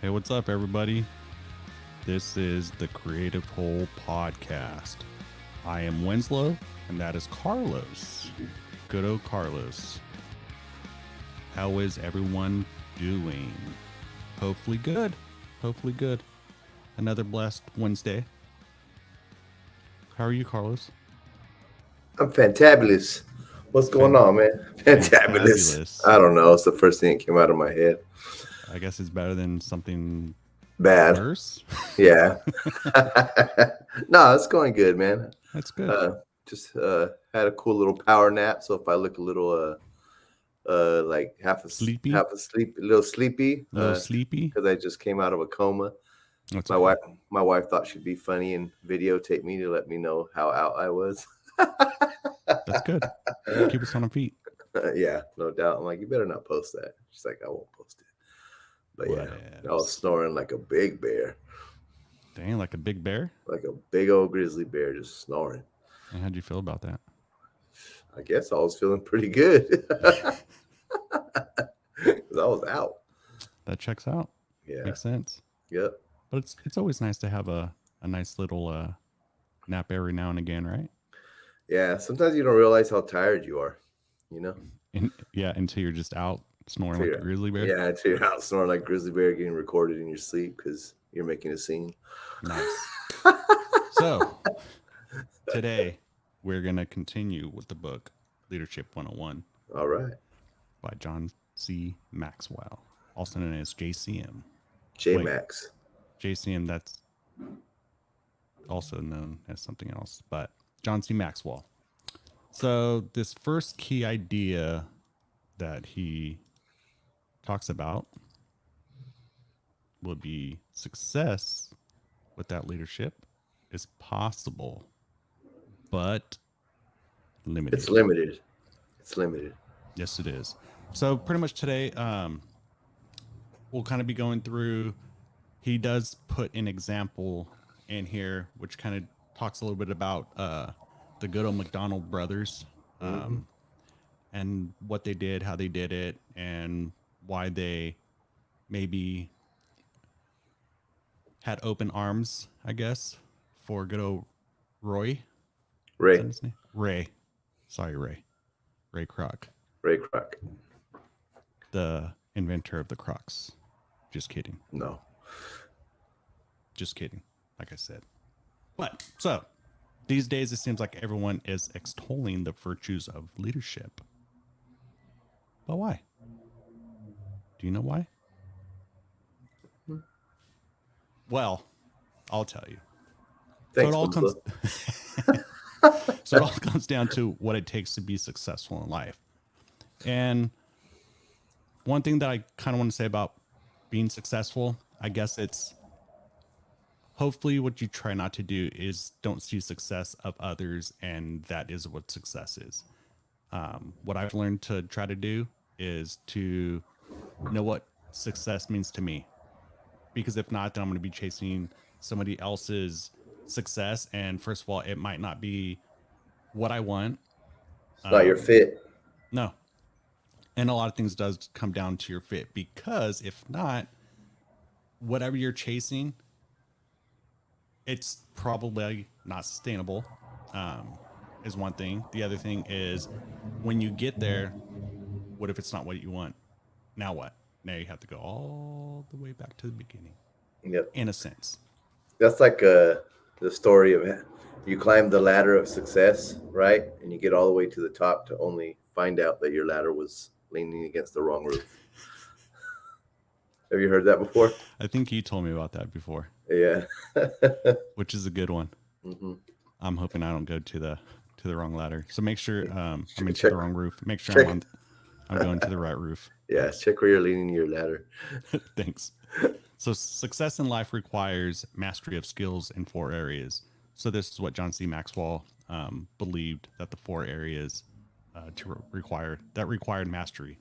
Hey, what's up, everybody? This is the Creative Whole Podcast. I am Winslow, and that is Carlos. Good old Carlos. How is everyone doing? Hopefully good. Hopefully good. Another blessed Wednesday. How are you, Carlos? I'm fantabulous. What's going on, man? Fantabulous. Fantabulous. I don't know. It's the first thing that came out of my head. I guess it's better than something Bad. worse. Yeah. No, it's going good, man. That's good. Uh, just had a cool little power nap. So if I look a little like Sleepy? half asleep, a little sleepy, A little sleepy? because I just came out of a coma. That's My okay. wife, my wife thought she'd be funny and videotape me to let me know how out I was. That's good. Keep us on our feet. Yeah, no doubt. I'm like, you better not post that. She's like, I won't post it. But What yeah, I was else? snoring like a big bear, Dang, like a big bear? like a big old grizzly bear, just snoring. And how'd you feel about that? I guess I was feeling pretty good because I was out. That checks out. Yeah. Makes sense. Yep. But it's always nice to have a nice little nap every now and again, right? Yeah. Sometimes you don't realize how tired you are, you know? And yeah, until you're just out snoring Until like a you're, grizzly bear. yeah, until you're out snoring like grizzly bear getting recorded in your sleep because you're making a scene. Nice. So today we're gonna continue with the book Leadership 101 All right. by John C. Maxwell, also known as JCM. J Wait, Max. JCM, that's also known as something else, but John C. Maxwell. So, this first key idea that he talks about would be success without leadership is possible, but It's limited. limited. It's limited. Yes, it is. So, pretty much today, we'll kind of be going through. He does put an example in here, which kind of talks a little bit about the good old McDonald brothers, Hmm. um, and what they did, how they did it, and why they maybe had open arms, I guess, for good old Roy. Is that Ray. his name? Ray. Sorry, Ray. Ray Kroc, Ray Kroc. the inventor of the Crocs. Just kidding. No. Just kidding. Like I said. But so these days, it seems like everyone is extolling the virtues of leadership. But why? Do you know why? Well, I'll tell you. So it Thanks, all comes Winslow. so it all comes down to what it takes to be successful in life. And one thing that I kind of want to say about being successful, I guess it's hopefully what you try not to do is don't see success of others, and that is what success is. What I've learned to try to do is to know what success means to me, because if not, then I'm going to be chasing somebody else's success, and first of all, it might not be what I want. It's not your Um, fit. no, and a lot of things does come down to your fit, because if not, whatever you're chasing, it's probably not sustainable. Um, is one thing. The other thing is when you get there, what if it's not what you want? Now what? Now you have to go all the way back to the beginning, Yep. in a sense. That's like the story of you climb the ladder of success, right? And you get all the way to the top to only find out that your ladder was leaning against the wrong roof. Have you heard that before? I think you told me about that before, Yeah. which is a good one. Hmm. I'm hoping I don't go to the wrong ladder. So make sure I mean to Check, the wrong roof. Make sure check. I'm going to the right roof. Yeah, Yes. check where you're leaning your ladder. Thanks. So success in life requires mastery of skills in four areas. So this is what John C. Maxwell believed that the four areas required mastery,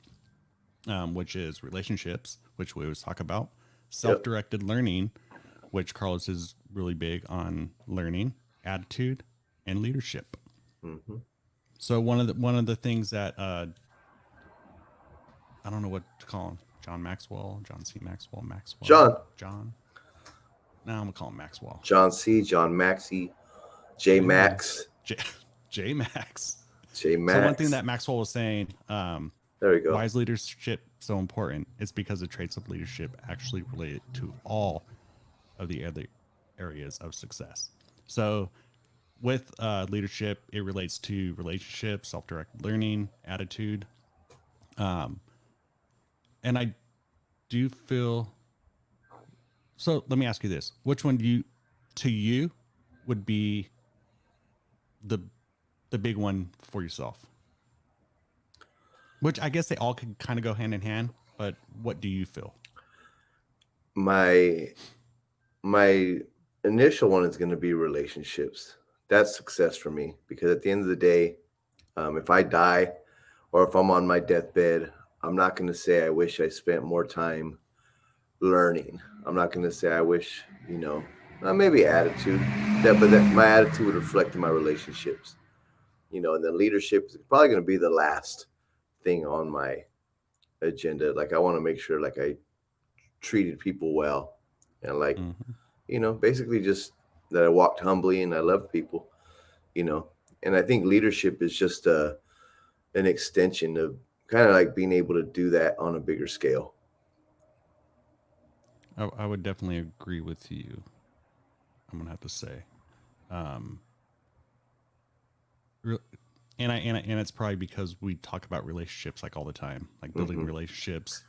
which is relationships, which we always talk about, Yep. self-directed learning, which Carlos is really big on learning, attitude, and leadership. Hmm. So one of the things that I don't know what to call them. John Maxwell, John C. Maxwell, Maxwell, John, John. Now I'm gonna call him Maxwell. John C, John Maxey, J J. Max, J. J. Max. J So one thing Max. that Maxwell was saying, There we why go. is leadership so important? It's because the traits of leadership actually relate to all of the other areas of success. So with leadership, it relates to relationships, self-directed learning, attitude, um, and I do feel. So let me ask you this: which one do you, to you, would be the the big one for yourself? Which I guess they all could kind of go hand in hand, but what do you feel? My my initial one is going to be relationships. That's success for me because at the end of the day, if I die or if I'm on my deathbed, I'm not going to say I wish I spent more time learning. I'm not going to say I wish, maybe attitude. But my attitude would reflect in my relationships. And then leadership is probably going to be the last thing on my agenda. Like I want to make sure like I treated people well and like Mm-hmm. basically just that I walked humbly and I loved people, you know. And I think leadership is just an extension of kind of like being able to do that on a bigger scale. I would definitely agree with you. I'm gonna have to say, um, re- and it's probably because we talk about relationships like all the time, like building Hmm. relationships,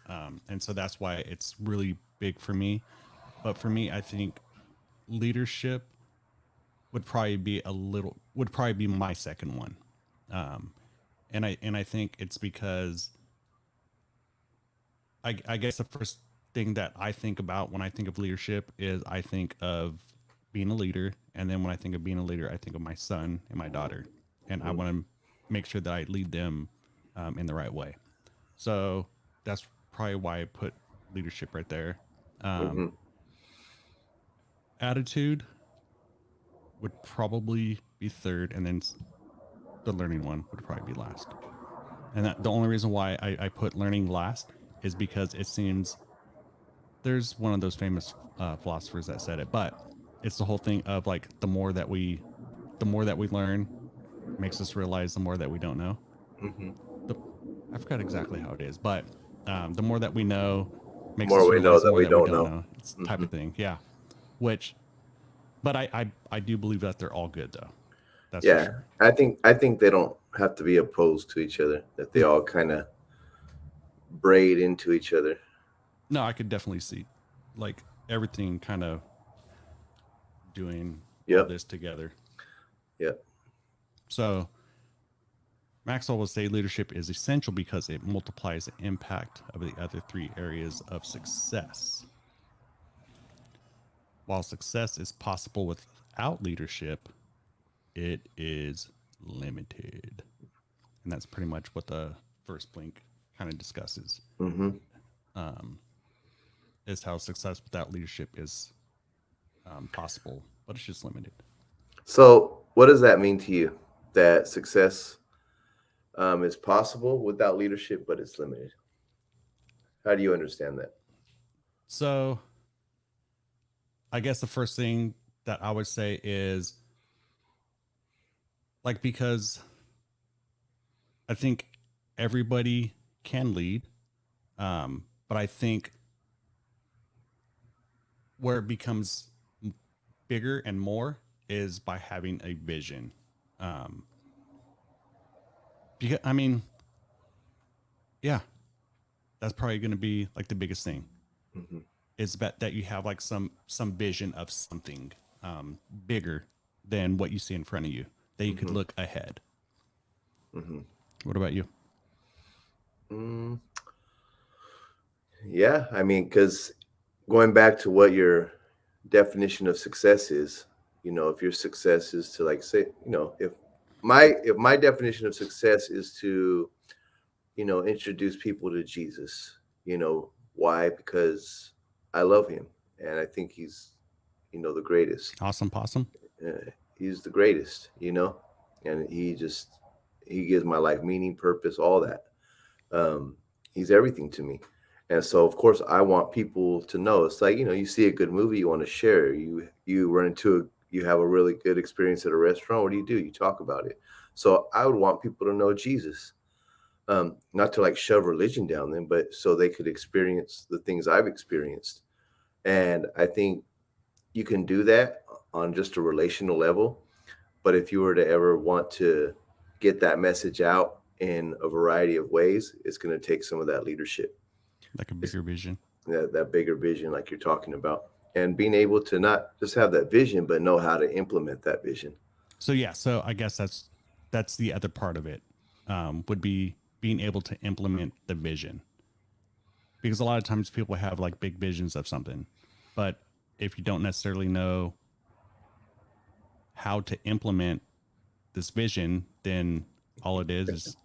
and so that's why it's really big for me. But for me, I think leadership would probably be my second one, um, and I think it's because I guess the first thing that I think about when I think of leadership is I think of being a leader, and then when I think of being a leader, I think of my son and my daughter, and I Hmm. want to make sure that I lead them in the right way. So that's probably why I put leadership right there. Um, Hmm. Attitude would probably be third, and then the learning one would probably be last. And that, the only reason why I put learning last is because it seems there's one of those famous philosophers that said it, but it's the whole thing of like the more that we learn makes us realize the more that we don't know. Hmm. The, I forgot exactly how it is, but the more that we know makes More us we know realize the that more we that we don't don't know. know. It's type Hmm. of thing, yeah. Which, but I do believe that they're all good though. That's for Yeah, sure. I think they don't have to be opposed to each other. That they No, all kind of braid into each other. no, I could definitely see like everything kind of doing all Yep. this together. Yep. So Maxwell will say leadership is essential because it multiplies the impact of the other three areas of success. While success is possible without leadership, it is limited. And that's pretty much what the first blink kind of discusses, Hmm. um, is how success without leadership is possible, but it's just limited. So, what does that mean to you? That success is possible without leadership, but it's limited. How do you understand that? So I guess the first thing that I would say is like, because I think everybody can lead. But I think where it becomes bigger and more is by having a vision. Um, because I mean, yeah, that's probably going to be like the biggest thing Hmm. is that you have like some vision of something bigger than what you see in front of you that you could Hmm. look ahead. Hmm. What about you? Mm, yeah, I mean, because going back to what your definition of success is, if your success is to like say, if my definition of success is to, introduce people to Jesus, why? Because I love him and I think he's, the greatest. Awesome possum. He's the greatest, and he gives my life meaning, purpose, all that. Um, he's everything to me. And so, of course, I want people to know. It's like, you see a good movie, you want to share. You run into you have a really good experience at a restaurant. What do? You talk about it. So I would want people to know Jesus, not to like shove religion down them, but so they could experience the things I've experienced. And I think you can do that on just a relational level. But if you were to ever want to get that message out in a variety of ways, it's going to take some of that leadership. like a It's bigger vision. that bigger vision, like you're talking about, and being able to not just have that vision, but know how to implement that vision. So yeah, so I guess that's the other part of it. Would be being able to implement the vision, because a lot of times people have like big visions of something, but if you don't necessarily know how to implement this vision, then all it is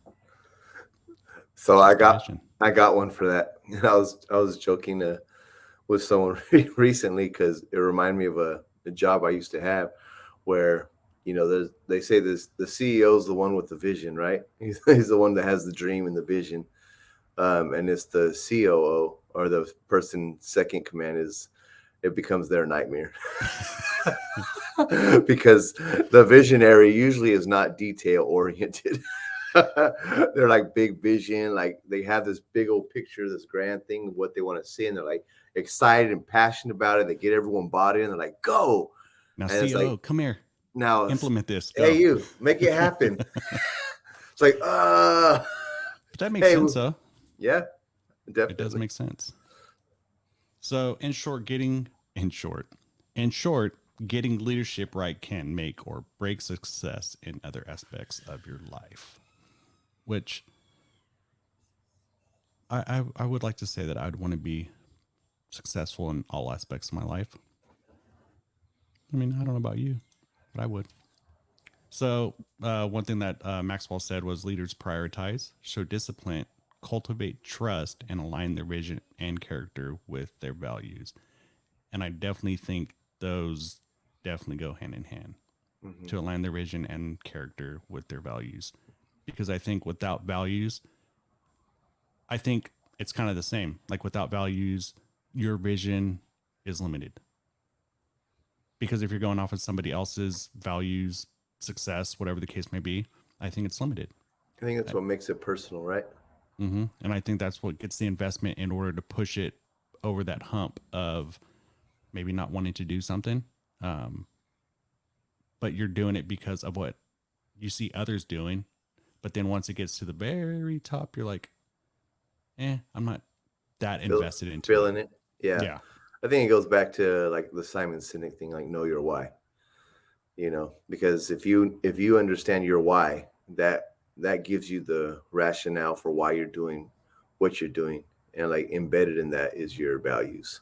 So I just a got vision. I got one for that. I was joking with someone recently because it reminded me of a job I used to have, where they say this the CEO is the one with the vision, right? He's the one that has the dream and the vision, and it's the COO or the person second command is it becomes their nightmare. Because the visionary usually is not detail oriented. They're like big vision, like they have this big old picture, this grand thing of what they want to see, and they're like excited and passionate about it. They get everyone bought in. They're like, "Go!" Now, And it's CEO, like, come here, now, implement this, hey, go. you make it happen. It's like, But that makes hey, sense, though. yeah, It does definitely. make sense. So, in short, getting leadership right can make or break success in other aspects of your life. Which I would like to say that I'd want to be successful in all aspects of my life. I mean, I don't know about you, but I would. So, one thing that Maxwell said was leaders prioritize, show discipline, cultivate trust, and align their vision and character with their values. And I definitely think those definitely go hand in hand, Hmm. to align their vision and character with their values. Because I think without values, I think it's kind of the same. Like without values, your vision is limited. Because if you're going off of somebody else's values, success, whatever the case may be, I think it's limited. I think that's what makes it personal, right? And I think that's what gets the investment in order to push it over that hump of maybe not wanting to do something, um, but you're doing it because of what you see others doing. But then once it gets to the very top, you're like, I'm not that Feel, invested into it. feeling it, yeah. Yeah. I think it goes back to like the Simon Sinek thing, like know your why. Because if you understand your why, that gives you the rationale for why you're doing what you're doing, and like embedded in that is your values,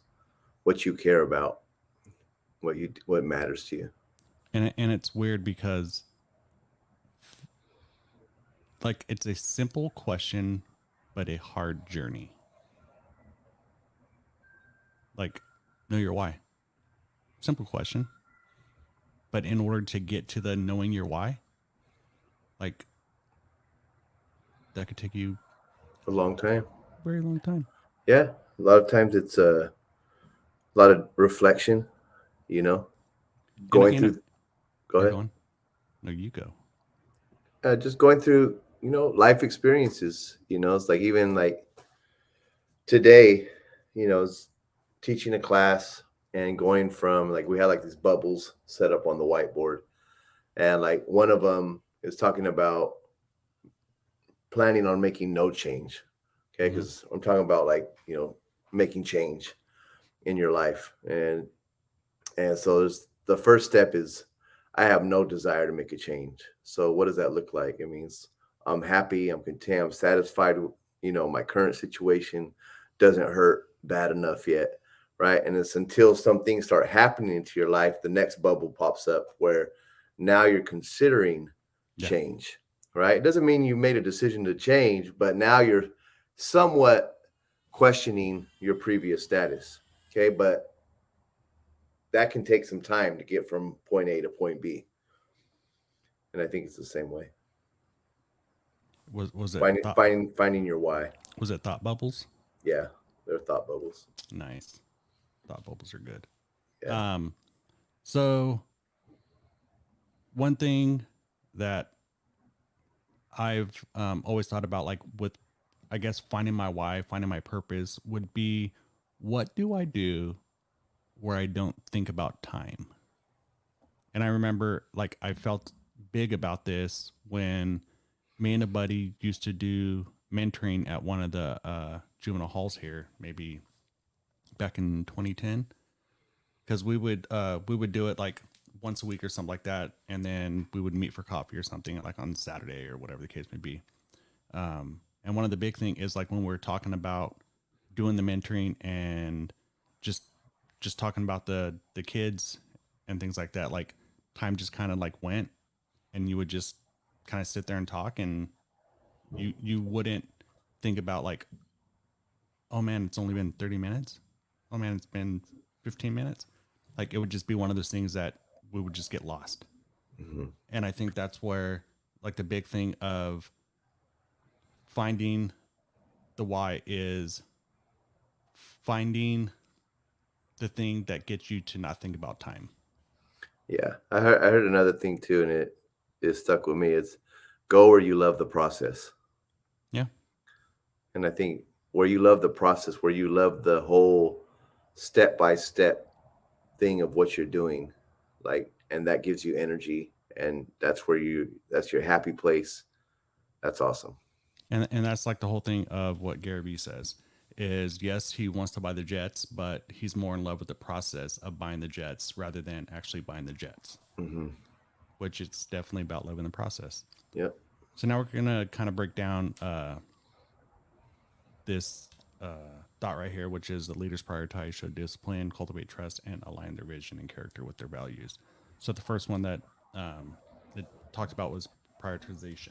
what you care about, what matters to you. And it's weird because like it's a simple question, but a hard journey. Like, know your why. Simple question. But in order to get to the knowing your why, like that could take you A long time. a very long time. Yeah, a lot of times it's a lot of reflection, you know going And through. Go you're ahead. going, no, you go. Just going through life experiences. It's like, even like today, it's teaching a class and going from, like, we had like these bubbles set up on the whiteboard, and like one of them is talking about planning on making no change. Okay, Mm-hmm. because I'm talking about, like, making change in your life. And so there's the first step is, I have no desire to make a change. So what does that look like? It means I'm happy, I'm content, I'm satisfied with, my current situation doesn't hurt bad enough yet. Right. And it's until some things start happening into your life, the next bubble pops up where now you're considering Yeah. change. Right. It doesn't mean you made a decision to change, but now you're somewhat questioning your previous status. Okay. But that can take some time to get from point A to point B. And I think it's the same way. Was it Finding your why. thought bubbles? Yeah. They're thought bubbles. Nice. Thought bubbles are good. Yeah. Um, so one thing that I've always thought about, like with, I guess, finding my why, finding my purpose, would be what do I do where I don't think about time? And I remember like I felt big about this when me and a buddy used to do mentoring at one of the juvenile halls here, maybe back in 2010, because we would do it like once a week or something like that, and then we would meet for coffee or something like on Saturday or whatever the case may be. And one of the big thing is like when we're talking about doing the mentoring and just just talking about the kids and things like that, like time just kind of like went, and you would just kind of sit there and talk, and you wouldn't think about like, oh man, it's only been 30 minutes. Oh man, it's been 15 minutes. Like it would just be one of those things that we would just get lost. Hmm. And I think that's where like the big thing of finding the why is finding the thing that gets you to not think about time. Yeah. I heard another thing too, and it stuck with me. It's go where you love the process. Yeah. And I think where you love the process, where you love the whole step by step thing of what you're doing, like, and that gives you energy, and that's your happy place. That's awesome. And that's like the whole thing of what Gary Vee says is yes, he wants to buy the jets, but he's more in love with the process of buying the jets rather than actually buying the jets, Hmm. which it's definitely about living the process. Yep. So now we're gonna kind of break down this thought right here, which is the leaders prioritize, show discipline, cultivate trust, and align their vision and character with their values. So the first one that it talked about was prioritization.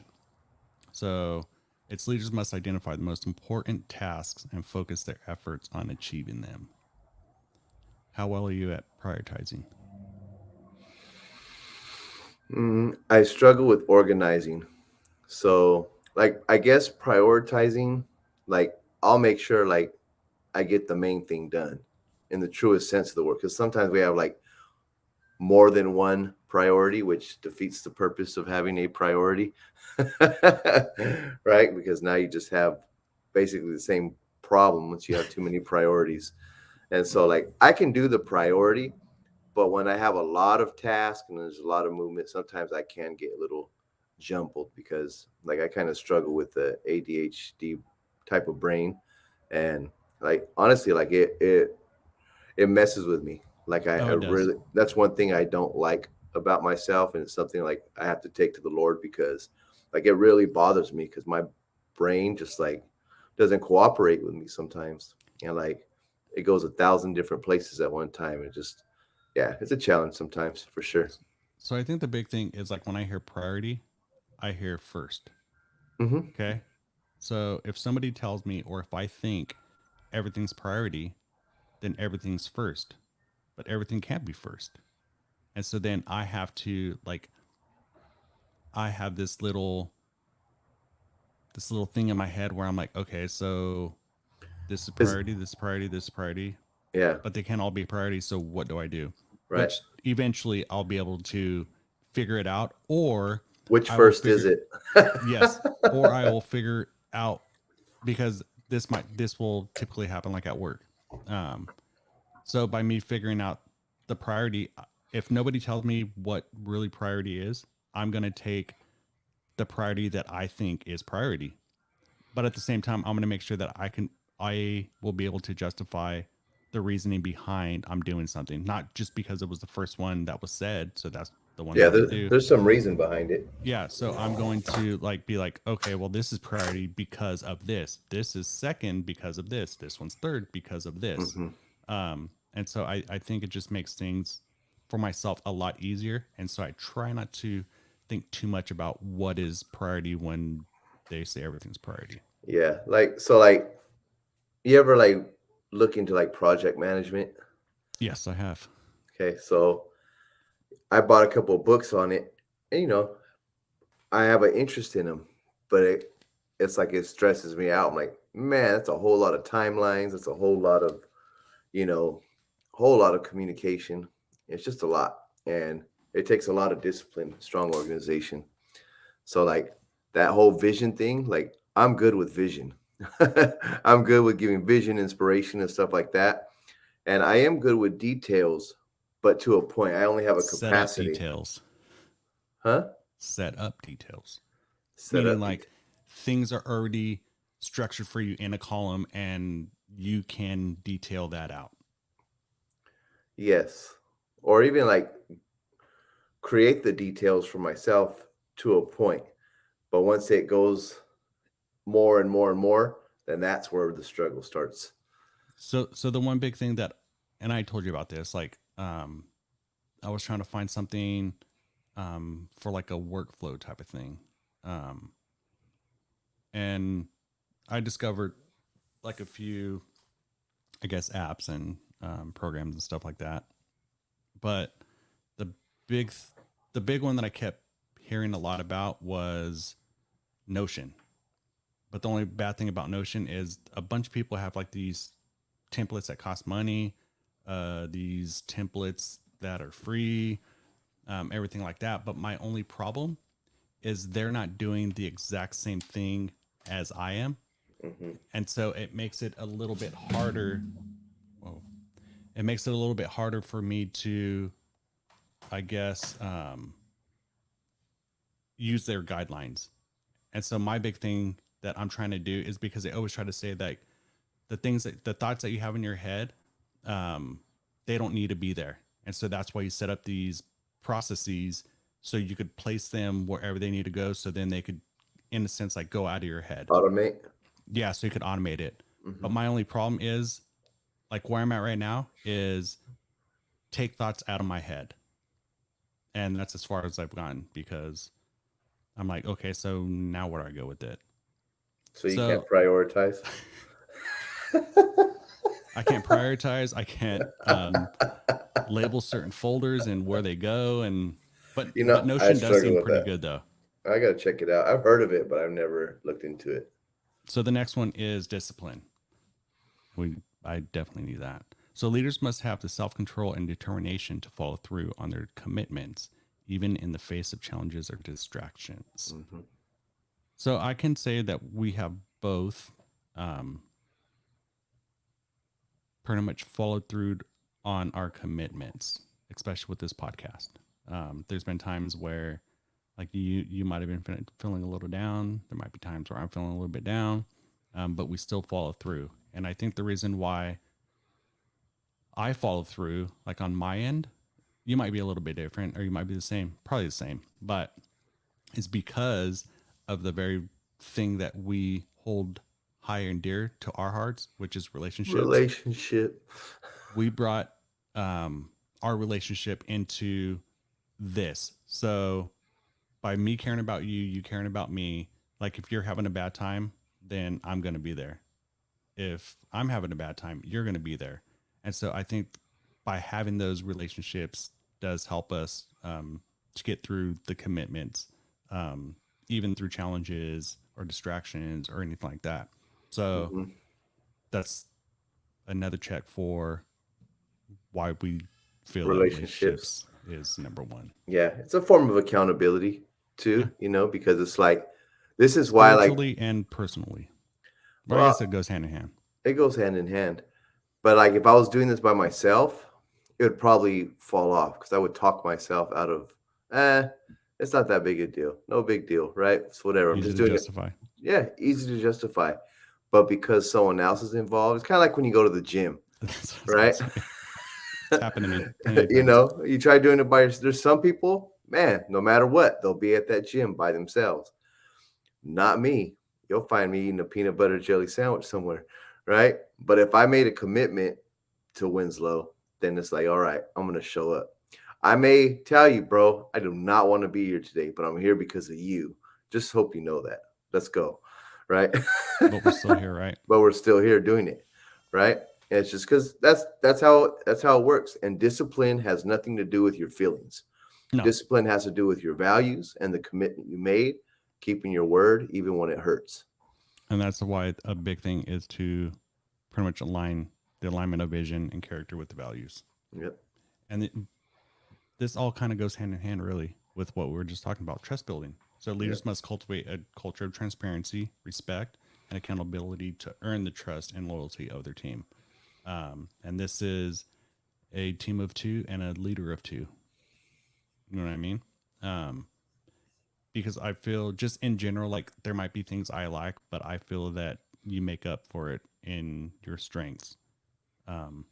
So its leaders must identify the most important tasks and focus their efforts on achieving them. How well are you at prioritizing? I struggle with organizing. So, like, I guess prioritizing, like, I'll make sure, like, I get the main thing done in the truest sense of the word. Because sometimes we have, like, more than one priority, which defeats the purpose of having a priority. Right? Because now you just have basically the same problem once you have too many priorities. And so, like, I can do the priority, but when I have a lot of tasks and there's a lot of movement, sometimes I can get a little jumbled because, like, I kind of struggle with the ADHD type of brain, and like honestly, like it messes with me. Like Oh, I it does. really, that's one thing I don't like about myself, and it's something like I have to take to the Lord because like it really bothers me because my brain just like doesn't cooperate with me sometimes, and like it goes 1,000 different places at one time. And just yeah, it's a challenge sometimes for sure. So I think the big thing is like when I hear priority, I hear first. Hmm. Okay. So if somebody tells me, or if I think everything's priority, then everything's first, but everything can't be first. And so then I have to like, I have this little thing in my head where I'm like, okay, so this is Is priority, this is priority, this is priority, yeah, but they can't all be priorities. So what do I do? right. Which eventually I'll be able to figure it out, or Which I will first is figure, it? yes, or I will figure out because this will typically happen like at work. Um, so by me figuring out the priority, if nobody tells me what really priority is, I'm going to take the priority that I think is priority. But at the same time, I'm going to make sure that I will be able to justify the reasoning behind I'm doing something, not just because it was the first one that was said. So that's the one that Yeah, I'm going to do. there's some reason behind it. Yeah. So I'm going to like be like, okay, well, this is priority because of this. This is second because of this. This one's third because of this. Hmm. And so I think it just makes things for myself a lot easier. And so I try not to think too much about what is priority when they say everything's priority. Yeah, like so, like you ever like look into like project management? Yes, I have. Okay, so I bought a couple of books on it, and I have an interest in them, but it's like it stresses me out. I'm like, man, that's a whole lot of timelines. It's a whole lot of, you know, whole lot of communication. It's just a lot. And it takes a lot of discipline, strong organization. So like that whole vision thing, like I'm good with vision. I'm good with giving vision, inspiration, and stuff like that. And I am good with details, but to a point. I only have a Set up capacity. details. Huh? Set up details. Set Meaning up like detail. things are already structured for you in a column and you can detail that out. Yes. Or even like create the details for myself to a point. But once it goes more and more and more, then that's where the struggle starts. So the one big thing that, and I told you about this, like I was trying to find something for like a workflow type of thing. Um, and I discovered like a few, I guess, apps and programs and stuff like that. But the big, the big one that I kept hearing a lot about was Notion. But the only bad thing about Notion is a bunch of people have like these templates that cost money, these templates that are free, everything like that. But my only problem is they're not doing the exact same thing as I am. Hmm. And so it makes it a little bit harder. Whoa, it makes it a little bit harder for me to, I guess, use their guidelines. And so my big thing that I'm trying to do is because they always try to say that the thoughts that you have in your head, um, they don't need to be there. And so that's why you set up these processes so you could place them wherever they need to go. So then they could, in a sense, like go out of your head. Automate. Yeah. So you could automate it. Hmm. But my only problem is like where I'm at right now is take thoughts out of my head. And that's as far as I've gone because I'm like, okay, so now where do I go with it? So you can't So prioritize. I can't prioritize. I can't label certain folders and where they go. And but I Notion does struggle seem with pretty that. good though. I gotta check it out. I've heard of it, but I've never looked into it. So the next one is discipline. I definitely need that. So leaders must have the self control and determination to follow through on their commitments, even in the face of challenges or distractions. Hmm. So I can say that we have both um, pretty much followed through on our commitments, especially with this podcast. There's been times where, like you might have been feeling a little down. There might be times where I'm feeling a little bit down, but we still follow through. And I think the reason why I follow through, like on my end, you might be a little bit different, or you might be the same, probably the same, but it's because of the very thing that we hold high and dear to our hearts, which is relationships. Relationship. We brought our relationship into this. So by me caring about you, you caring about me, like if you're having a bad time, then I'm going to be there. If I'm having a bad time, you're going to be there. And so I think by having those relationships does help us to get through the commitments, even through challenges or distractions or anything like that. So Hmm. that's another check for why we feel that Relationships. relationships is number one. Yeah, it's a form of accountability Yeah. too. Because it's like this is why, like, Spiritually and personally. But I guess well, it goes hand in hand. it goes hand in hand. But like, if I was doing this by myself, it would probably fall off because I would talk myself out of, eh, it's not that big a deal. No big deal, right? It's whatever. I'm Easy just to doing it. justify. Yeah, easy to justify. But because someone else is involved, it's kind of like when you go to the gym, That's what I was going right? to say. It's happened to me plenty of times. You try doing it by yourself. There's some people, man, no matter what, they'll be at that gym by themselves. Not me. You'll find me eating a peanut butter jelly sandwich somewhere, right? But if I made a commitment to Winslow, then it's like, all right, I'm going to show up. I may tell you, bro, I do not want to be here today, but I'm here because of you. Just hope you know that. Let's go, right? But we're still here, right? But we're still here doing it, right? And it's just because that's how it works. And discipline has nothing to do with your feelings. No. Discipline has to do with your values and the commitment you made, keeping your word even when it hurts. And that's why a big thing is to pretty much align the alignment of vision and character with the values. Yep. And this all kind of goes hand in hand, really, with what we were just talking about, trust building. So Yep. leaders must cultivate a culture of transparency, respect, and accountability to earn the trust and loyalty of their team. And this is a team of two and a leader of two. You know what I mean? Um, because I feel just in general, like there might be things I like, but I feel that you make up for it in your strengths. Um,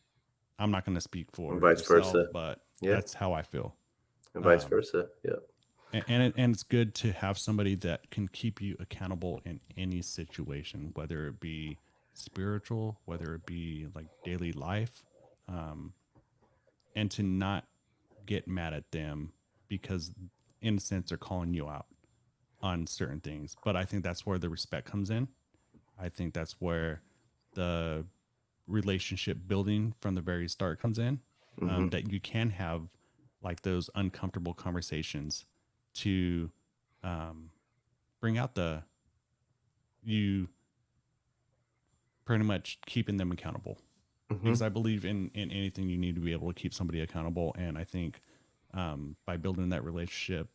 I'm not going to speak And for vice yourself, versa. but Yeah. that's how I feel. And vice Um, versa. Yep. and it's good to have somebody that can keep you accountable in any situation, whether it be spiritual, whether it be like daily life, um, and to not get mad at them because, in a sense, they're calling you out on certain things. But I think that's where the respect comes in. I think that's where the relationship building from the very start comes in. Mm-hmm. That you can have like those uncomfortable conversations to um, bring out the you pretty much keeping them accountable, Mm-hmm. because I believe in anything you need to be able to keep somebody accountable. And I think by building that relationship,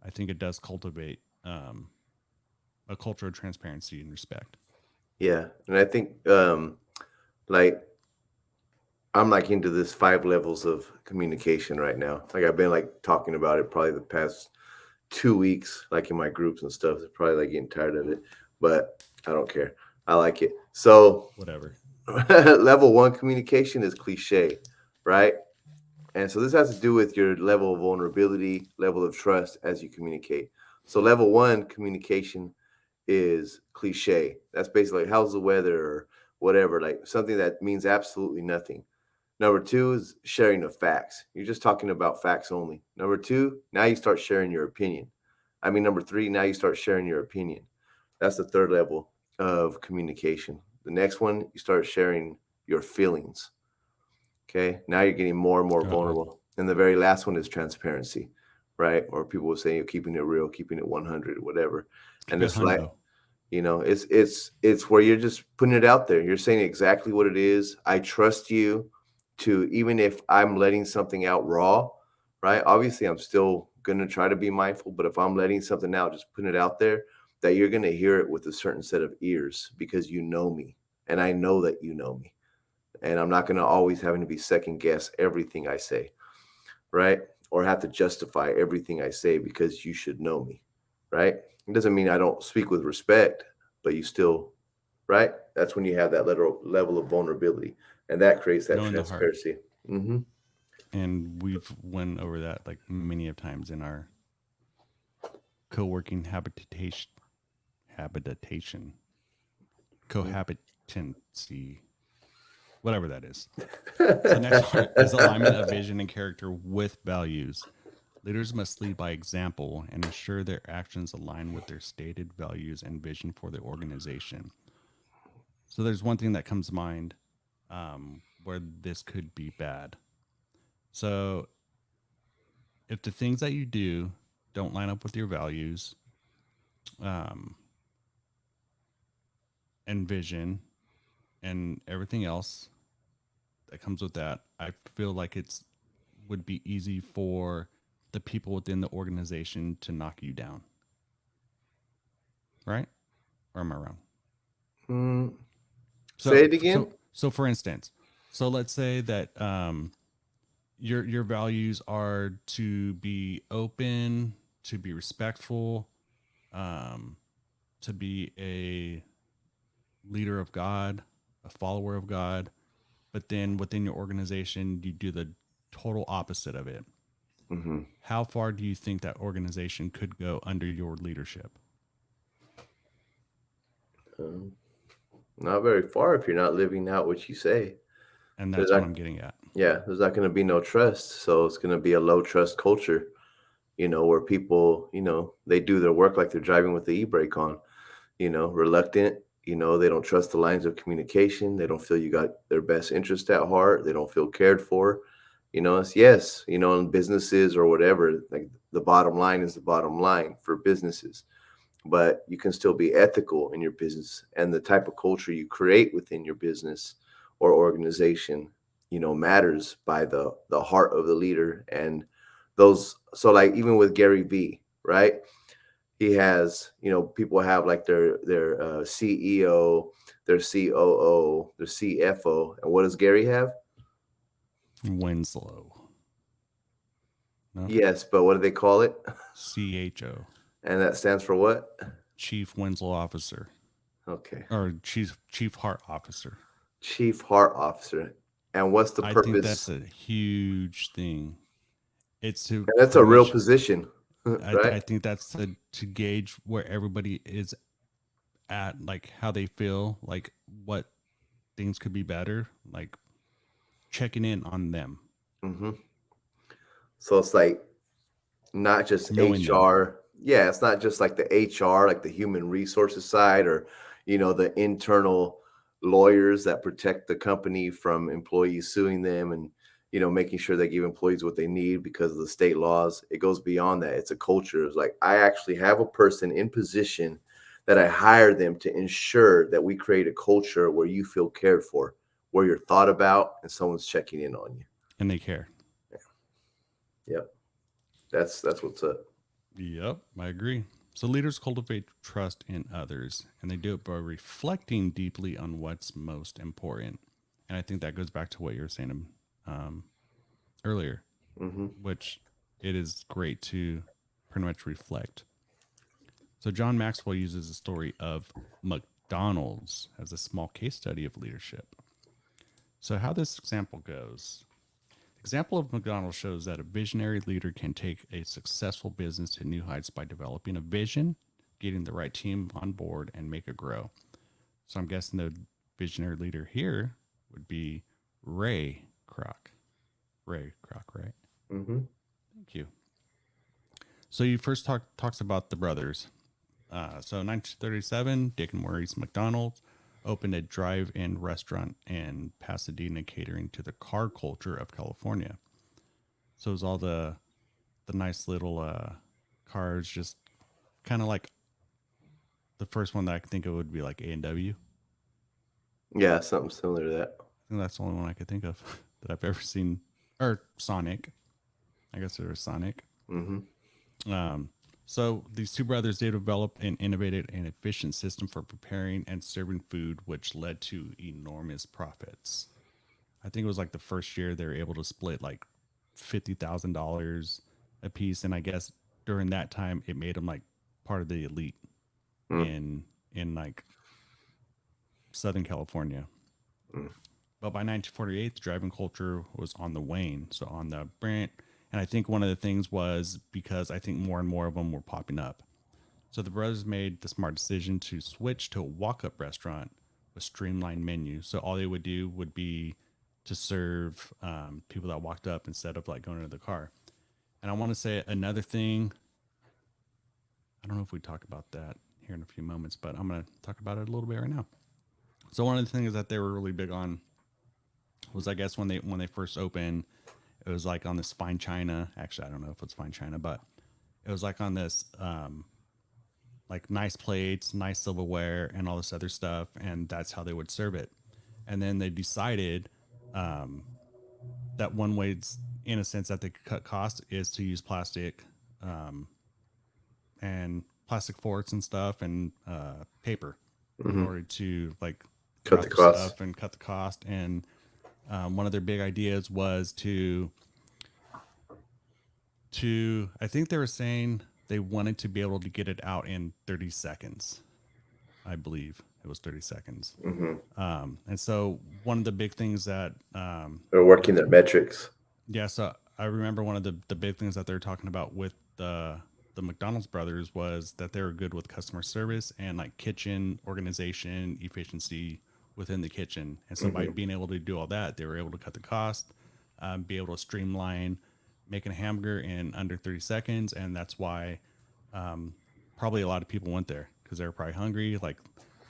I think it does cultivate a culture of transparency and respect. Yeah. And I think like I'm like into this 5 levels of communication right now. Like I've been like talking about it probably the past 2 weeks, like in my groups and stuff. They're probably like getting tired of it, but I don't care. I like it. So Whatever. level one communication is cliche, right? And so this has to do with your level of vulnerability, level of trust as you communicate. So level one communication is cliche. That's basically like, how's the weather or whatever, like something that means absolutely nothing. Number two is sharing of facts. You're just talking about facts only. Number two, now you start sharing your opinion. Number three, now you start sharing your opinion. That's the third level of communication. The next one, you start sharing your feelings. Okay. Now you're getting more and more Uh oh. vulnerable. And the very last one is transparency, right? Or people will say you're keeping it real, keeping it 100, whatever. And Keep it it's like, hundo. it's where you're just putting it out there. You're saying exactly what it is. I trust you to, even if I'm letting something out raw, right? Obviously, I'm still gonna try to be mindful, but if I'm letting something out, just putting it out there, that you're gonna hear it with a certain set of ears because you know me, and I know that you know me, and I'm not gonna always having to be second guess everything I say, right? Or have to justify everything I say because you should know me, right? It doesn't mean I don't speak with respect, but you still, right? That's when you have that level of vulnerability, and that creates that Knowing the heart. transparency. Mm-hmm. And we've went over that like many of times in our co-working habitation cohabitancy, whatever that is. So next part is alignment of vision and character with values. Leaders must lead by example and ensure their actions align with their stated values and vision for the organization. So there's one thing that comes to mind where this could be bad. So if the things that you do don't line up with your values um, and vision and everything else that comes with that, I feel like it's would be easy for the people within the organization to knock you down, right? Or am I wrong? Mm, say So, it again. so for instance, so let's say that your values are to be open, to be respectful, um, to be a leader of God, a follower of God, but then within your organization, you do the total opposite of it. Mm-hmm. How far do you think that organization could go under your leadership? Um, Not very far if you're not living out what you say. And There's that's what not, I'm getting at. yeah, there's not going to be no trust. So it's going to be a low trust culture, where people, they do their work like they're driving with the e-brake on, reluctant, they don't trust the lines of communication. They don't feel you got their best interest at heart. They don't feel cared for. It's yes, in businesses or whatever, like the bottom line is the bottom line for businesses. but you can still be ethical in your business, and the type of culture you create within your business or organization, matters by the heart of the leader. And those, so like even with Gary Vee, right? He has, people have like their CEO, their COO, their CFO, and what does Gary have? Winslow. No? Yes, but what do they call it? CHO. And that stands for what? Chief Winslow Officer. Okay. Or Chief Heart Officer. Chief Heart Officer. And what's the I think that's purpose? a huge thing. It's to And that's a pretty real much, position, right? I think that's to gauge where everybody is at, like how they feel, like what things could be better, like checking in on them, hmm So it's like not just knowing them. HR. Yeah, it's not just like the HR, like the human resources side, or the internal lawyers that protect the company from employees suing them, and making sure they give employees what they need because of the state laws. It goes beyond that. It's a culture. It's like I actually have a person in position that I hire them to ensure that we create a culture where you feel cared for, where you're thought about, and someone's checking in on you. And they care. Yep, that's what's up. Yep, I agree. So leaders cultivate trust in others, and they do it by reflecting deeply on what's most important. And I think that goes back to what you were saying um, earlier, hmm which it is great to pretty much reflect. So John Maxwell uses the story of McDonald's as a small case study of leadership. So how this example goes: example of McDonald's shows that a visionary leader can take a successful business to new heights by developing a vision, getting the right team on board, and make it grow. So I'm guessing the visionary leader here would be Ray Kroc. Ray Kroc, right? hmm Thank you. So you first talks about the brothers. So 1937, Dick and Maurice McDonald opened a drive-in restaurant in Pasadena, catering to the car culture of California. So it was all the nice little cars, just kind of like the first one that I could think of would be like A&W. Yeah, something similar to that. I think that's the only one I could think of that I've ever seen. Or Sonic. I guess it was Sonic. hmm Um, so these two brothers, they developed and innovated an efficient system for preparing and serving food, which led to enormous profits. I think it was like the first year they were able to split like $50,000 a piece, and I guess during that time it made them like part of the elite in like Southern California. Mm-hmm. But by 1948, the driving culture was on the wane, so on the brand. And I think one of the things was because I think more and more of them were popping up. So the brothers made the smart decision to switch to a walk-up restaurant with streamlined menu. So all they would do would be to serve people that walked up instead of like going into the car. And I want to say another thing. I don't know if we talk about that here in a few moments, but I'm going to talk about it a little bit right now. So one of the things that they were really big on was, I guess, when they first opened, it was like on this fine china. Actually, I don't know if it's fine china, but it was like on this like nice plates, nice silverware, and all this other stuff, and that's how they would serve it. And then they decided um, that one way, in a sense, that they could cut cost is to use plastic um, and plastic forks and stuff and paper in hmm order to like Cut the wrap the costs. stuff and cut the cost. And one of their big ideas was to I think they were saying they wanted to be able to get it out in 30 seconds. I believe it was 30 seconds. hmm And so one of the big things that They're working their metrics. yeah, so I remember one of the big things that they're talking about with the McDonald's brothers was that they were good with customer service and like kitchen organization, efficiency within the kitchen. And so by hmm being able to do all that, they were able to cut the cost, be able to streamline making a hamburger in under 30 seconds. And that's why probably a lot of people went there because they were probably hungry. Like,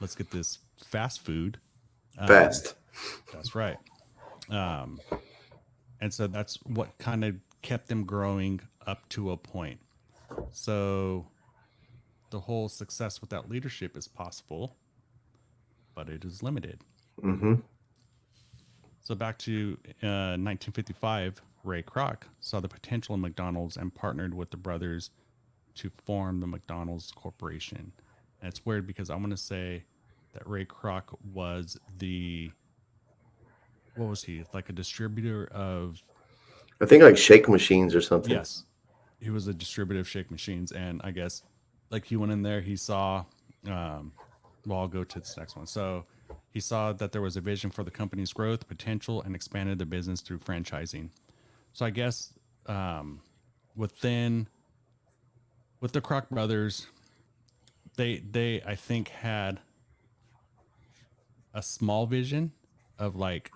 let's get this fast food. Um, Fast. that's right. Um, and so that's what kind of kept them growing up to a point. So the whole success without leadership is possible, but it is limited. Mm-hmm. So back to 1955, Ray Kroc saw the potential in McDonald's and partnered with the brothers to form the McDonald's Corporation. And it's weird because I want to say that Ray Kroc was the, what was he, like a distributor of, I think like shake machines or something. yes, he was a distributor of shake machines. And I guess like he went in there, he saw, um, well, I'll go to this next one. So he saw that there was a vision for the company's growth potential and expanded the business through franchising. So I guess um, within with the Kroc brothers, they I think had a small vision of like,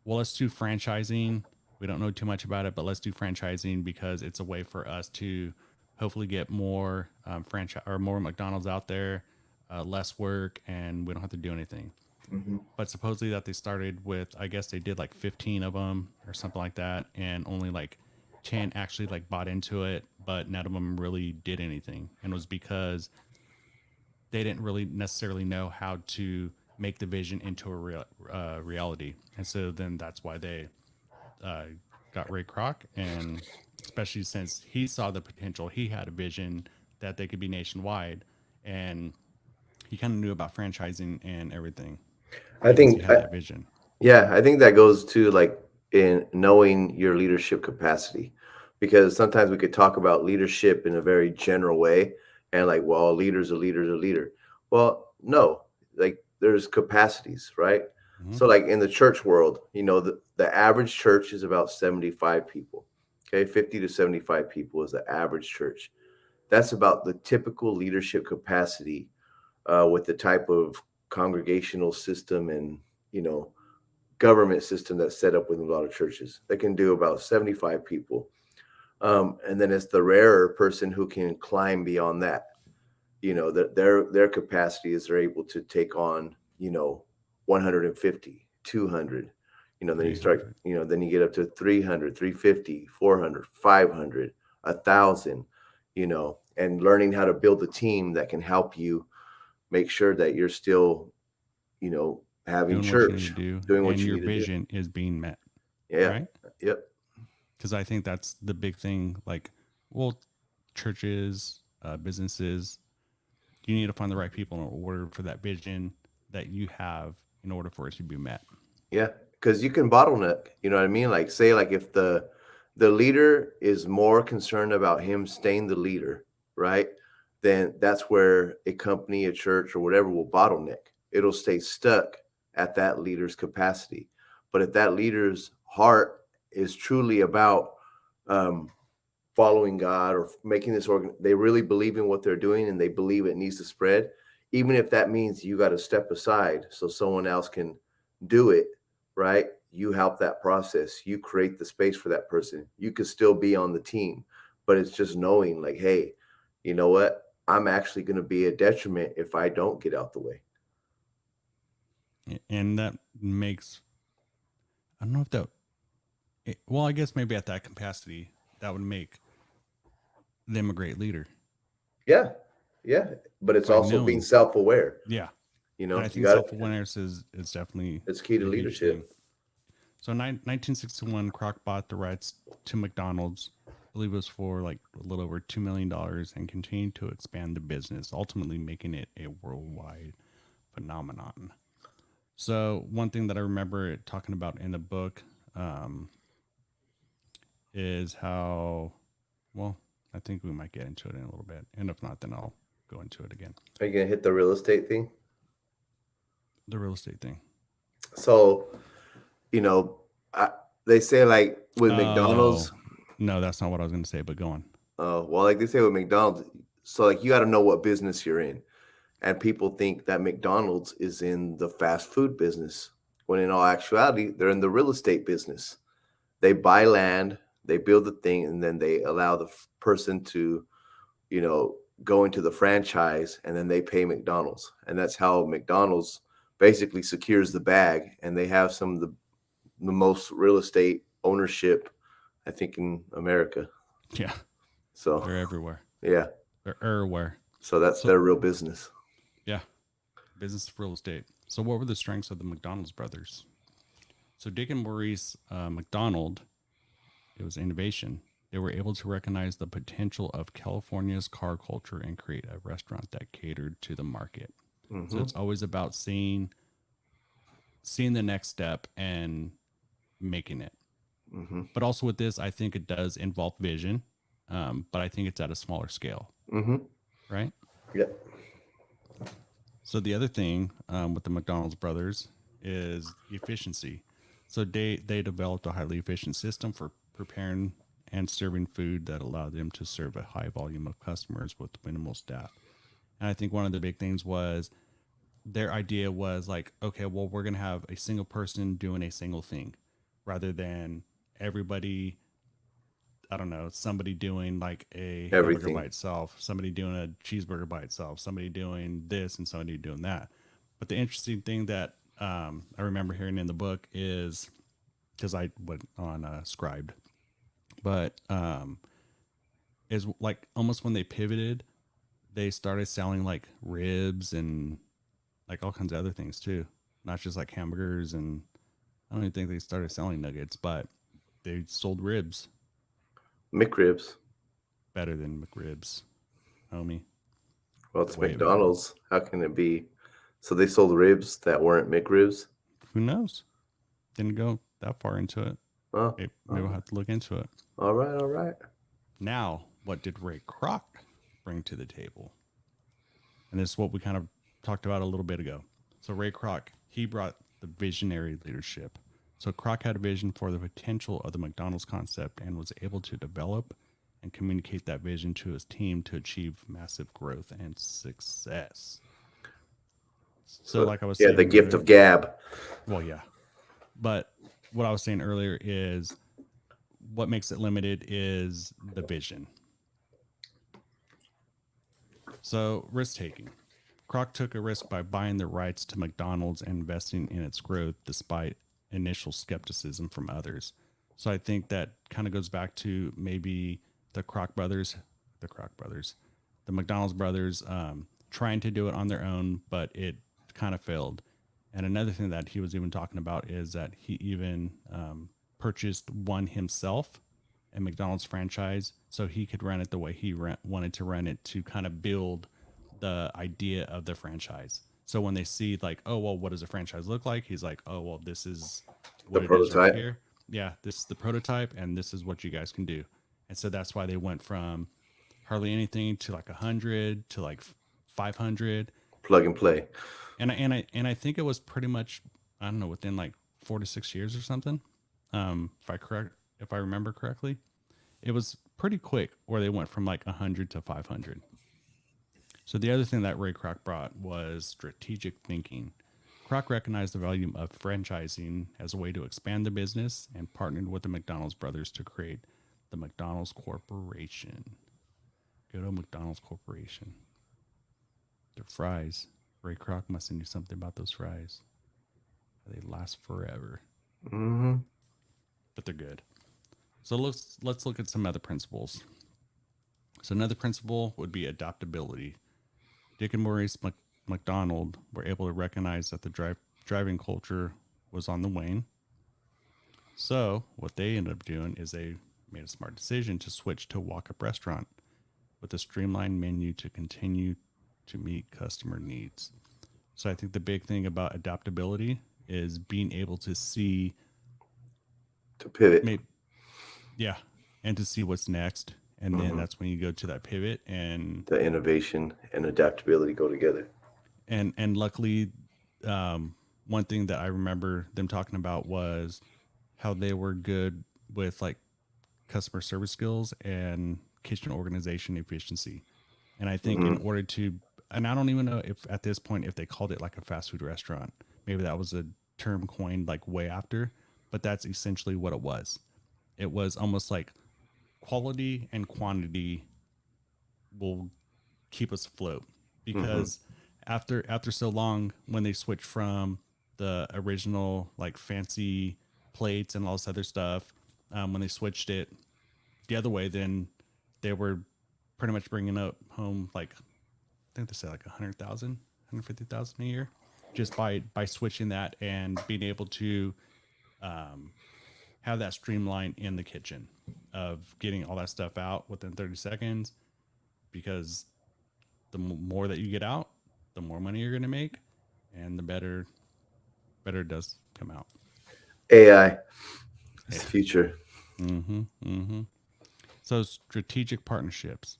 well, let's do franchising. We don't know too much about it, but let's do franchising because it's a way for us to hopefully get more franchise or more McDonald's out there, less work, and we don't have to do anything. Mm-hmm. But supposedly that they started with, I guess they did like 15 of them or something like that, and only like 10 actually like bought into it, but none of them really did anything, and it was because they didn't really necessarily know how to make the vision into a reality. And so then that's why they uh, got Ray Kroc, and especially since he saw the potential, he had a vision that they could be nationwide, and he kind of knew about franchising and everything I because he think, had that vision. yeah, I think that goes to like in knowing your leadership capacity, because sometimes we could talk about leadership in a very general way and like, well, a leader's a leader's a leader. Well, no, like there's capacities, right? Mm-hmm. So, like in the church world, the average church is about 75 people. Okay, 50 to 75 people is the average church. That's about the typical leadership capacity with the type of congregational system and, you know, government system that's set up with a lot of churches. They can do about 75 people. And then it's the rarer person who can climb beyond that. Their capacity is they're able to take on, 150, 200. Then you start, 300. then you get up to 300, 350, 400, 500, 1,000, and learning how to build a team that can help you make sure that you're still, having Doing what you need church, to do, doing what and you your need to do. vision is being met, Yeah. right? Yep. Because I think that's the big thing. Like, well, churches, businesses, you need to find the right people in order for that vision that you have in order for it to be met. Yeah. Because you can bottleneck. You know what I mean? Like, say, like if the leader is more concerned about him staying the leader, right? Then that's where a company, a church, or whatever will bottleneck. It'll stay stuck at that leader's capacity. But if that leader's heart is truly about um, following God or making this organ, they really believe in what they're doing and they believe it needs to spread, even if that means you got to step aside so someone else can do it, right? You help that process. You create the space for that person. You could still be on the team, but it's just knowing like, hey, you know what? I'm actually going to be a detriment if I don't get out the way. And that makes, I don't know if that, well, I guess maybe at that capacity, that would make them a great leader Yeah. Yeah. But it's by also being knowing. self aware. Yeah. You And I know, you think got self it. awareness is definitely It's key to a huge thing. leadership. So in 1961, Kroc bought the rights to McDonald's. I believe it was for like a little over $2 million and continued to expand the business, ultimately making it a worldwide phenomenon. So one thing that I remember it talking about in the book um, is how, well, I think we might get into it in a little bit. And if not, then I'll go into it again. Are you going to hit the real estate thing? The real estate thing. So, you know, I, they say like with Oh, McDonald's, no, that's not what I was going to say, but go on. well, like they say with McDonald's, so like you got to know what business you're in. And people think that McDonald's is in the fast food business, when in all actuality, they're in the real estate business. They buy land, they build the thing, and then they allow the person to, go into the franchise, and then they pay McDonald's. And that's how McDonald's basically secures the bag. And they have some of the most real estate ownership, I think, in America. Yeah, So, they're everywhere. yeah. They're everywhere. So that's So their real business. yeah, business real estate. So what were the strengths of the McDonald's brothers? So Dick and Maurice McDonald, it was innovation. They were able to recognize the potential of California's car culture and create a restaurant that catered to the market. So Mm-hmm. it's always about seeing the next step and making it. Mm-hmm. But also with this, I think it does involve vision, but I think it's at a smaller scale, Mm-hmm. right? Yep. So the other thing with the McDonald's brothers is efficiency. So they developed a highly efficient system for preparing and serving food that allowed them to serve a high volume of customers with minimal staff. And I think one of the big things was their idea was like, okay, well, we're going to have a single person doing a single thing rather than everybody, I don't know, somebody doing like a hamburger by Everything. itself, somebody doing a cheeseburger by itself, somebody doing this and somebody doing that. But the interesting thing that I remember hearing in the book is because I went on Scribed, but is like almost when they pivoted, they started selling like ribs and like all kinds of other things too, not just like hamburgers. And I don't even think they started selling nuggets, but they sold ribs McRibs. better than McRibs, homie. Well, it's Way better. McDonald's. How can it be? So they sold ribs that weren't McRibs? Who knows? Didn't go that far into it. Oh, Maybe I'll have to look into it. all right, all right. Now, what did Ray Kroc bring to the table? And this is what we kind of talked about a little bit ago. So Ray Kroc, he brought the visionary leadership. So Kroc had a vision for the potential of the McDonald's concept and was able to develop and communicate that vision to his team to achieve massive growth and success. So, So like I was yeah, the saying gift earlier, of gab. well, yeah, but what I was saying earlier is what makes it limited is the vision. So, risk taking. Kroc took a risk by buying the rights to McDonald's and investing in its growth despite initial skepticism from others. So, I think that kind of goes back to maybe the Kroc brothers, the Kroc brothers, the McDonald's brothers trying to do it on their own, but it kind of failed. And another thing that he was even talking about is that he even purchased one himself, a McDonald's franchise, so he could run it the way he wanted to run it to kind of build the idea of the franchise. So when they see like, oh well, what does a franchise look like? He's like, oh well, this is The what it is right prototype. here. Yeah, this is the prototype, and this is what you guys can do. And so that's why they went from hardly anything to like 100 to like 500. Plug and play. And I think it was pretty much, I don't know, within like 4 to 6 years or something. If I remember correctly, it was pretty quick where they went from like 100 to 500. So the other thing that Ray Kroc brought was strategic thinking. Kroc recognized the value of franchising as a way to expand the business and partnered with the McDonald's brothers to create the McDonald's Corporation. Good old McDonald's Corporation. Their fries. Ray Kroc must have knew something about those fries. They last forever, Mm-hmm. but they're good. So let's look at some other principles. So another principle would be adaptability. Dick and Maurice McDonald were able to recognize that the driving culture was on the wane. So what they ended up doing is they made a smart decision to switch to a walk-up restaurant with a streamlined menu to continue to meet customer needs. So I think the big thing about adaptability is being able to see, To pivot. maybe, yeah, and to see what's next. And then Mm-hmm. that's when you go to that pivot. And The innovation and adaptability go together. luckily, one thing that I remember them talking about was how they were good with like customer service skills and kitchen organization efficiency. And I think in Mm-hmm. order to, and I don't even know if at this point if they called it like a fast food restaurant, maybe that was a term coined like way after, but that's essentially what it was. It was almost like quality and quantity will keep us afloat, Mm-hmm. because after so long, when they switched from the original like fancy plates and all this other stuff, when they switched it the other way, then they were pretty much bringing up home like think they say like 100,000, 150,000 a year, just by switching that and being able to have that streamline in the kitchen of getting all that stuff out within 30 seconds. Because the more that you get out, the more money you're going to make, and the better it does come out. AI is Yeah. the future. So strategic partnerships.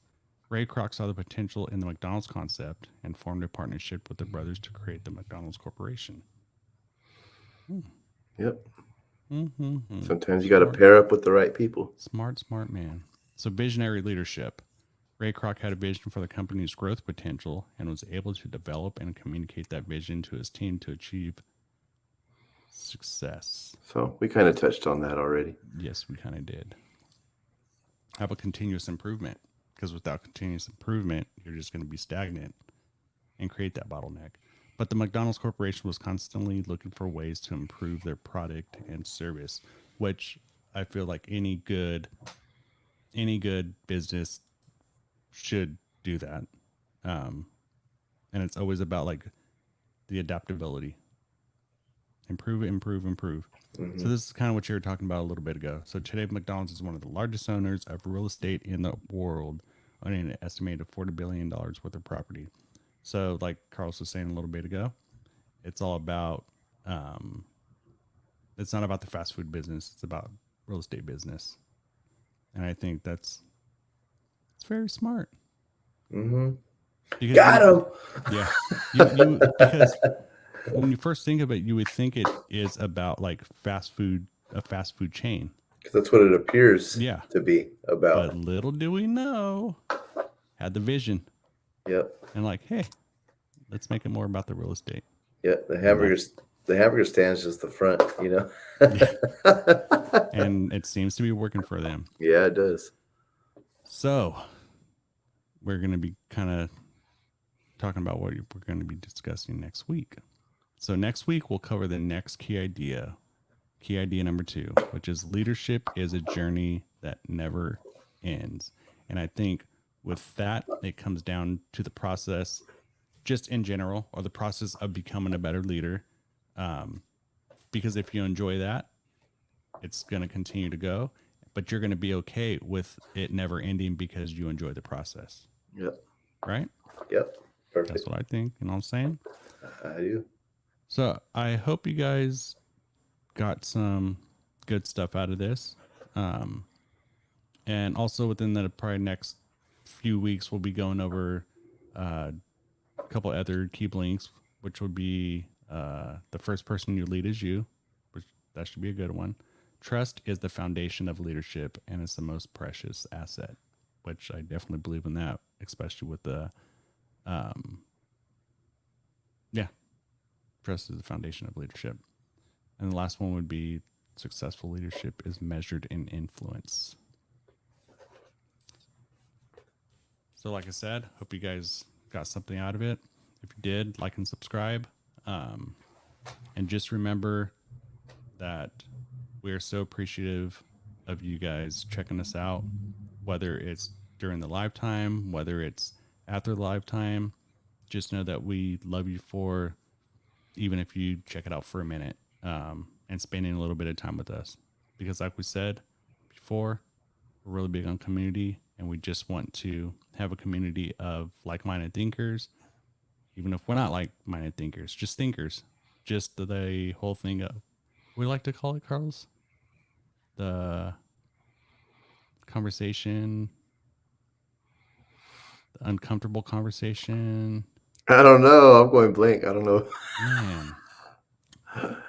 Ray Kroc saw the potential in the McDonald's concept and formed a partnership with the brothers to create the McDonald's Corporation. Yep. Mm-hmm. Sometimes you got to pair up with the right people. Smart man. So visionary leadership. Ray Kroc had a vision for the company's growth potential and was able to develop and communicate that vision to his team to achieve success. So we kind of touched on that already. Yes, we kind of did. Have a continuous improvement, because without continuous improvement, you're just going to be stagnant and create that bottleneck. But the McDonald's Corporation was constantly looking for ways to improve their product and service, which I feel like any good business should do that. And it's always about like the adaptability. Improve. So this is kind of what you were talking about a little bit ago. So today, McDonald's is one of the largest owners of real estate in the world, owning an estimated $40 billion worth of property. So like Carlos was saying a little bit ago, it's all about, it's not about the fast food business. It's about real estate business. And I think it's very smart. Got him. Yeah. You because when you first think of it, you would think it is about like a fast food chain. Because that's what it appears Yeah. to be about. But little do we know, had the vision. Yep. And like, hey, let's make it more about the real estate. Yeah, the hamburger stand's just the front, Yeah. And it seems to be working for them. Yeah, it does. So we're going to be kind of talking about what we're going to be discussing next week. So next week, we'll cover the next key idea number 2, which is leadership is a journey that never ends. And I think with that, it comes down to the process just in general, or the process of becoming a better leader. Because if you enjoy that, it's going to continue to go, but you're going to be okay with it never ending because you enjoy the process. Yep. Right? Yep. Perfect. That's what I think. You know what I'm saying? I do. So I hope you guys got some good stuff out of this. And also within the probably next few weeks, we'll be going over a couple other key blinks, which would be the first person you lead is you, which that should be a good one. Trust is the foundation of leadership and it's the most precious asset, which I definitely believe in that, especially with the, trust is the foundation of leadership. And the last one would be successful leadership is measured in influence. So like I said, hope you guys got something out of it. If you did, like and subscribe. And just remember that we are so appreciative of you guys checking us out, whether it's during the live time, whether it's after the live time. Just know that we love you for, even if you check it out for a minute, and spending a little bit of time with us. Because like we said before, we're really big on community, and we just want to have a community of like-minded thinkers, even if we're not like-minded thinkers, just thinkers. Just the whole thing of, we like to call it, Carlos, the conversation, the uncomfortable conversation. I don't know. I'm going blank. I don't know. Man.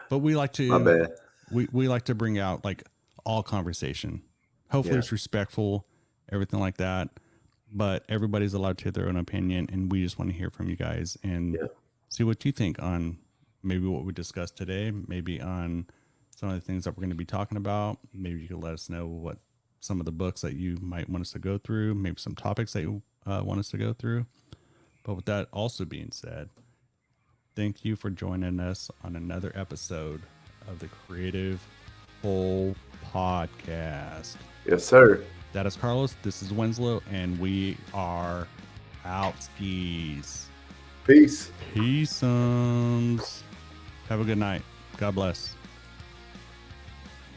But we like to, My bad. We like to bring out like all conversation. Hopefully it's respectful, everything like that. But everybody's allowed to have their own opinion, and we just want to hear from you guys and see what you think on maybe what we discussed today, maybe on some of the things that we're going to be talking about. Maybe you could let us know what some of the books that you might want us to go through, maybe some topics that you want us to go through. But with that also being said, thank you for joining us on another episode of the Creative Whole Podcast. Yes, sir. That is Carlos. This is Winslow, and we are Out skis. Peace. Peace. Have a good night. God bless.